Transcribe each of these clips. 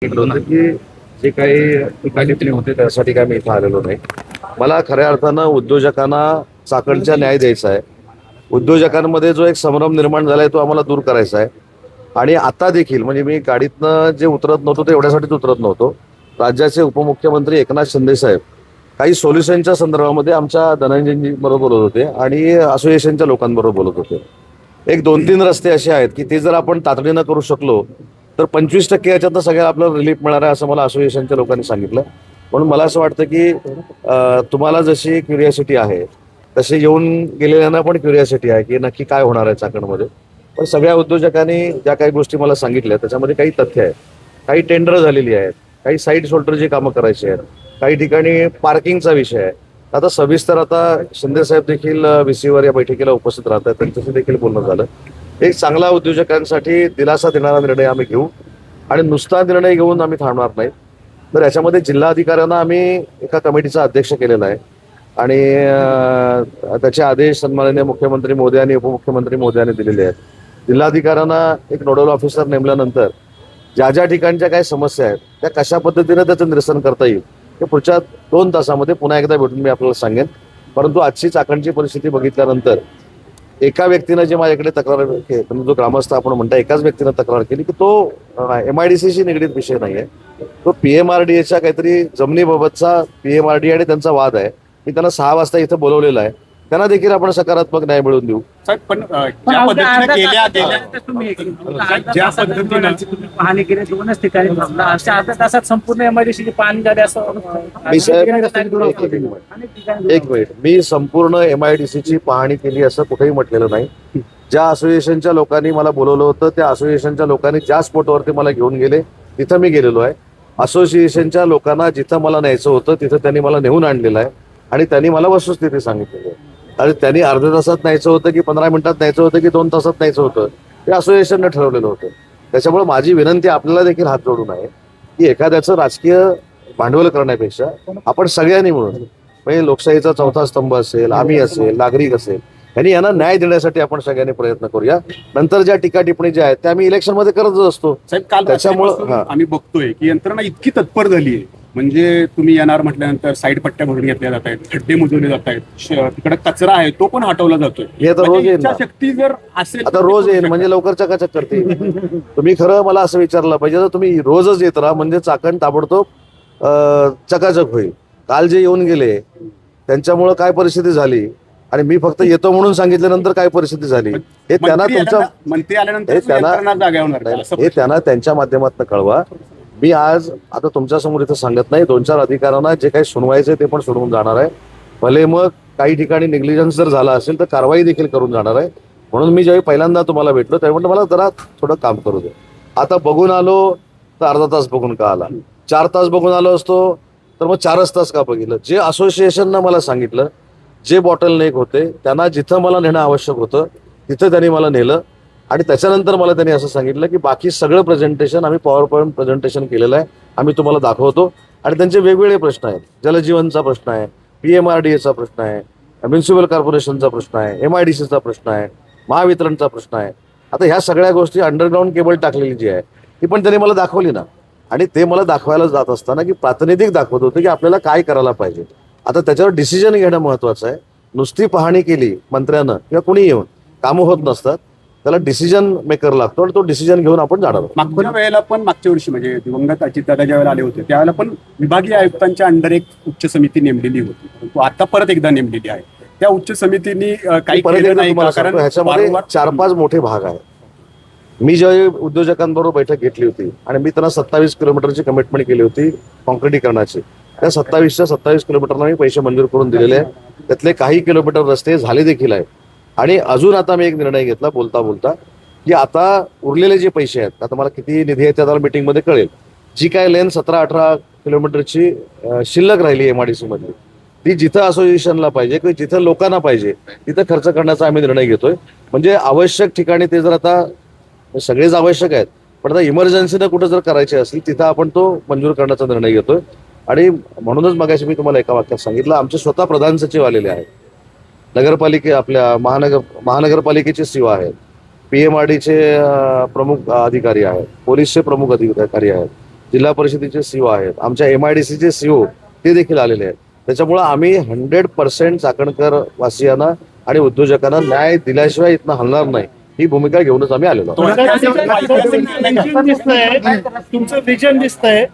होतं की जे काही टिप्पणी होते त्यासाठी काय मी इथं आलेलो नाही. मला खऱ्या अर्थानं उद्योजकांना चाकणचा न्याय द्यायचा आहे. उद्योजकांमध्ये जो एक संभ्रम निर्माण झालाय तो आम्हाला दूर करायचा आहे. आणि आता देखील म्हणजे मी गाडीतनं जे उतरत नव्हतो ते एवढ्यासाठीच उतरत नव्हतो. राज्याचे उपमुख्यमंत्री एकनाथ शिंदे साहेब काही सोल्युशनच्या संदर्भामध्ये आमच्या धनंजयजी बरोबर बोलत होते आणि असोसिएशनच्या लोकांबरोबर बोलत होते. एक 2-3 रस्ते असे आहेत की ते जर आपण तातडीनं करू शकलो तर 25% याच्यातनं सगळ्या आपल्याला रिलीफ मिळणार आहे असं मला असोसिएशनच्या लोकांनी सांगितलं. म्हणून मला असं वाटतं की तुम्हाला जशी क्युरियासिटी आहे तसे येऊन गेलेल्यांना पण क्युरियासिटी आहे की नक्की काय होणार आहे चाकणमध्ये. पण सगळ्या उद्योजकांनी ज्या काही गोष्टी मला सांगितल्या त्याच्यामध्ये काही तथ्य आहेत, काही टेंडर झालेली आहेत, काही साईड शोल्डरची कामं करायची आहेत, काही ठिकाणी पार्किंगचा विषय आहे. आता सविस्तर आता शिंदे साहेब देखील VC वर या बैठकीला उपस्थित राहतात, त्यांच्याशी देखील बोलणं झालं. एक चांगला उद्योजकांसाठी दिलासा देणारा निर्णय आम्ही घेऊ आणि नुसता निर्णय घेऊन आम्ही थांबणार नाही. तर याच्यामध्ये जिल्हाधिकाऱ्यांना आम्ही एका कमिटीचा अध्यक्ष केलेला आहे आणि त्याचे आदेश सन्माननीय मुख्यमंत्री मोदी आणि उपमुख्यमंत्री मोदी यांनी दिलेले आहेत. जिल्हाधिकाऱ्यांना एक नोडल ऑफिसर नेमल्यानंतर ज्या ज्या ठिकाणच्या काही समस्या आहेत त्या कशा पद्धतीने त्याचं निरसन करता येईल हे पुढच्या 2 तासामध्ये पुन्हा एकदा भेटून मी आपल्याला सांगेन. परंतु आजची चाकणची परिस्थिती बघितल्यानंतर एका व्यक्तीनं जे माझ्याकडे तक्रार म्हणजे जो ग्रामस्थ आपण म्हणता एकाच व्यक्तीनं तक्रार केली की तो MIDCशी निगडीत विषय नाही आहे. तो PMRDAच्या काहीतरी जमिनीबाबतचा PMRDA आणि त्यांचा वाद आहे. मी त्यांना 6 वाजता इथं बोलवलेलं आहे. त्यांना देखील आपण सकारात्मक न्याय मिळवून देऊ. पण ज्या पद्धतीने पाहणी केली 2च ठिकाणी अशा अर्ध्या तासात संपूर्ण MIDC पाणी झाले असं एक मिनिट, मी संपूर्ण MIDCची पाहणी केली असं कुठेही म्हटलेलं नाही. ज्या असोसिएशनच्या लोकांनी मला बोलवलं होतं त्या असोसिएशनच्या लोकांनी ज्या स्पॉटवरती मला घेऊन गेले तिथं मी गेलेलो आहे. असोसिएशनच्या लोकांना जिथं मला न्यायचं होतं तिथं त्यांनी मला नेऊन आणलेलं आहे आणि त्यांनी मला वस्तुस्थिती सांगितलेली आहे. आणि त्यांनी अर्ध्या तासात न्यायचं होतं की 15 मिनिटात न्यायचं होतं की 2 तासात न्यायचं होतं ते असोसिएशनने ठरवलेलं होतं. त्याच्यामुळे माझी विनंती आपल्याला देखील हात जोडून आहे की एखाद्याचं राजकीय भांडवल करण्यापेक्षा आपण सगळ्यांनी मिळून म्हणजे लोकशाहीचा 4था स्तंभ असेल, आम्ही असेल, नागरिक असेल, यांना न्याय देण्यासाठी आपण सगळ्यांनी प्रयत्न करूया. नंतर ज्या टीका टिप्पणी ज्या आहेत त्या आम्ही इलेक्शनमध्ये करतच असतो. साहेब, काल त्याच्यामुळे आम्ही बघतोय की यंत्रणा इतकी तत्पर झाली आहे. म्हणजे तुम्ही येणार म्हटल्यानंतर साईड पट्ट्या भरून घेतल्या जात आहेत, खड्डे मोजवले जात आहेत, तिकडे कचरा आहे तो पण हटवला जातोय. हे तर रोज येईल, शक्ती जर असेल आता रोज येईल म्हणजे लवकर चकाचक करते. तुम्ही खरं मला असं विचारलं पाहिजे तर तुम्ही रोजच येत राहा म्हणजे चाकण ताबडतोब चकाचक होईल. काल जे येऊन गेले त्यांच्यामुळे काय परिस्थिती झाली आणि मी फक्त येतो म्हणून सांगितल्यानंतर काय परिस्थिती झाली हे त्यांना तुमच्या मंत्री आल्यानंतर हे त्यांना त्यांच्या माध्यमातून कळवा. मी आज आता तुमच्या समोर इथं सांगत नाही. 2-4 अधिकाऱ्यांना जे काही सुनवायचे ते पण सोडवून जाणार आहे. भले मग काही ठिकाणी निग्लिजन्स जर झाला असेल तर कारवाई देखील करून जाणार आहे. म्हणून मी ज्यावेळी पहिल्यांदा तुम्हाला भेटलो त्यावेळी म्हटलं मला जरा थोडं काम करू दे. आता बघून आलो तर अर्धा तास बघून का आला, 4 तास बघून आलो असतो तर मग 4च तास का बघितलं. जे असोसिएशननं मला सांगितलं, जे बॉटलनेक होते त्यांना जिथं मला नेणं आवश्यक होतं तिथं त्यांनी मला नेलं आणि त्याच्यानंतर मला त्यांनी असं सांगितलं की बाकी सगळं प्रेझेंटेशन आम्ही PowerPoint प्रेझेंटेशन केलेलं आहे, आम्ही तुम्हाला दाखवतो. आणि त्यांचे वेगवेगळे प्रश्न आहेत. जलजीवनचा प्रश्न आहे, PMRDAचा प्रश्न आहे, म्युन्सिपल कॉर्पोरेशनचा प्रश्न आहे, MIDCचा प्रश्न आहे, महावितरणचा प्रश्न आहे. आता ह्या सगळ्या गोष्टी अंडरग्राऊंड केबल टाकलेली जी आहे ती पण त्यांनी मला दाखवली ना. आणि ते मला दाखवायला जात असताना की प्रातिनिधिक दाखवत होतं की आपल्याला काय करायला पाहिजे. आता त्याच्यावर डिसिजन घेणं महत्वाचं आहे. नुसती पाहणी केली मंत्र्यानं किंवा कुणी येऊन कामं होत नसतात. त्याला डिसिजन मेकर लागतो आणि तो डिसिजन घेऊन आपण जाणार. मागच्या वेळेला पण मागच्या वर्षी म्हणजे दिवंगत अजितदादा ज्या वेळेला आले होते त्यावेळेला पण विभागीय आयुक्तांच्या अंडर एक उच्च समिती नेमलेली होती, परंतु आता परत एकदा नेमलेली आहे. त्या उच्च समितीने काही कारण ह्याच्यामध्ये 4-5 मोठे भाग आहेत. मी ज्यावेळी उद्योजकांबरोबर बैठक घेतली होती आणि मी त्यांना 27 किलोमीटरची कमिटमेंट केली होती काँक्रिटीकरणाची. त्या 27 किलोमीटरला मी पैसे मंजूर करून दिलेले आहेत. त्यातले काही किलोमीटर रस्ते झाले देखील आहेत. आणि अजून आता मी एक निर्णय घेतला बोलता बोलता की आता उरलेले जे पैसे आहेत, आता मला किती निधी आहे त्या मीटिंगमध्ये कळेल, जी काय लेन 17-18 किलोमीटरची शिल्लक राहिली MIDC मधली ती जिथं असोसिएशनला पाहिजे किंवा जिथं लोकांना पाहिजे तिथं खर्च करण्याचा आम्ही निर्णय घेतोय. म्हणजे आवश्यक ठिकाणी ते जर आता सगळेच आवश्यक आहेत पण आता इमर्जन्सीनं कुठं जर करायचे असतील तिथं आपण तो मंजूर करण्याचा निर्णय घेतोय. आणि म्हणूनच मगाशी मी तुम्हाला एका वाक्यात सांगितलं आमचे स्वतः प्रधान सचिव आलेले आहेत, आपल्या महानगरपालिकेचे सीओ आहेत, PMRDचे प्रमुख अधिकारी आहेत, पोलीसचे प्रमुख अधिकारी आहेत, जिल्हा परिषदेचे सीओ आहेत, आमच्या MIDCचे सीओ ते देखील आलेले आहेत. त्याच्यामुळे आम्ही 100% चाकणकर वासियांना आणि उद्योजकांना न्याय दिल्याशिवाय इथनं हलणार नाही ही भूमिका घेऊनच आम्ही आलेलो आहोत. तुमचं विजन दिसतंय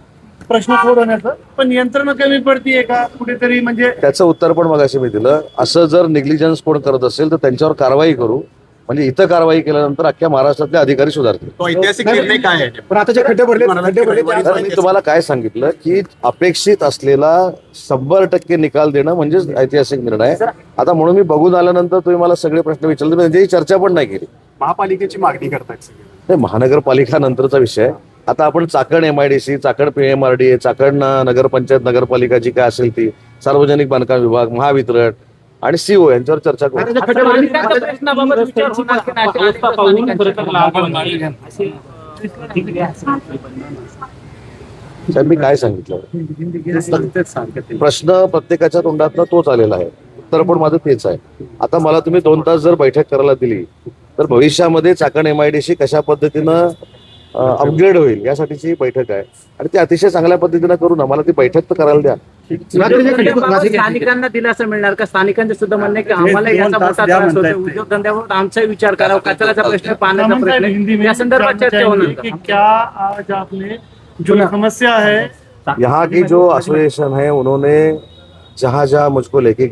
प्रश्न सोडवण्याचं, पण यंत्रणा कमी पडतीये का कुठेतरी? म्हणजे त्याचं उत्तर पण मगाशी मी दिलं. असं जर निग्लिजन्स कोण करत असेल तर त्यांच्यावर कारवाई करू. म्हणजे इथं कारवाई केल्यानंतर अख्ख्या महाराष्ट्रातले अधिकारी सुधारतील. तो ऐतिहासिक निर्णय काय आहे? पण आता जे खड्डे भरले तर मी तुम्हाला काय सांगितलं की अपेक्षित असलेला 100% निकाल देणं म्हणजेच ऐतिहासिक निर्णय आहे. आता म्हणून मी बघून आल्यानंतर तुम्ही मला सगळे प्रश्न विचारले, म्हणजे चर्चा पण नाही केली. महापालिकेची मागणी करतायत सगळे. ते महानगरपालिका नंतरचा विषय आहे. आता आपण चाकण MIDC, चाकण PMRDA, चाकण नगरपंचायत नगरपालिका जी काय असेल ती, सार्वजनिक बांधकाम विभाग, महावितरण आणि CO यांच्यावर चर्चा करू. स्थानिकांच्या प्रश्नाबाबत विचार होणार की नाही? साहेब मी काय सांगितलं, तेच सांगते. प्रश्न प्रत्येकाच्या तोंडातनं तोच आलेला आहे, उत्तर पण माझं तेच आहे. आता मला तुम्ही 2 तास जर बैठक करायला दिली तर भविष्यामध्ये चाकण MIDC कशा पद्धतीनं अपग्रेड होईल यासाठीची ही बैठक आहे आणि ती अतिशय चांगल्या पद्धतीनं करू ना. मला ती बैठक तर करायला द्या. स्थानिकांना दिलासा मिळणार का? स्थानिकांचे सुद्धा म्हणणं आहे की आम्हाला याचा मोठा त्रास होतो, उद्योगधंद्यावर आमचा विचार करावा, कचऱ्याचा प्रश्न, पाण्याचा प्रश्न, या संदर्भात चर्चा होणार का? क्या आज आपने जो समस्या है यहाँ की जो एसोसिएशन है उन्होंने जहाँ जहाँ मुझको लेके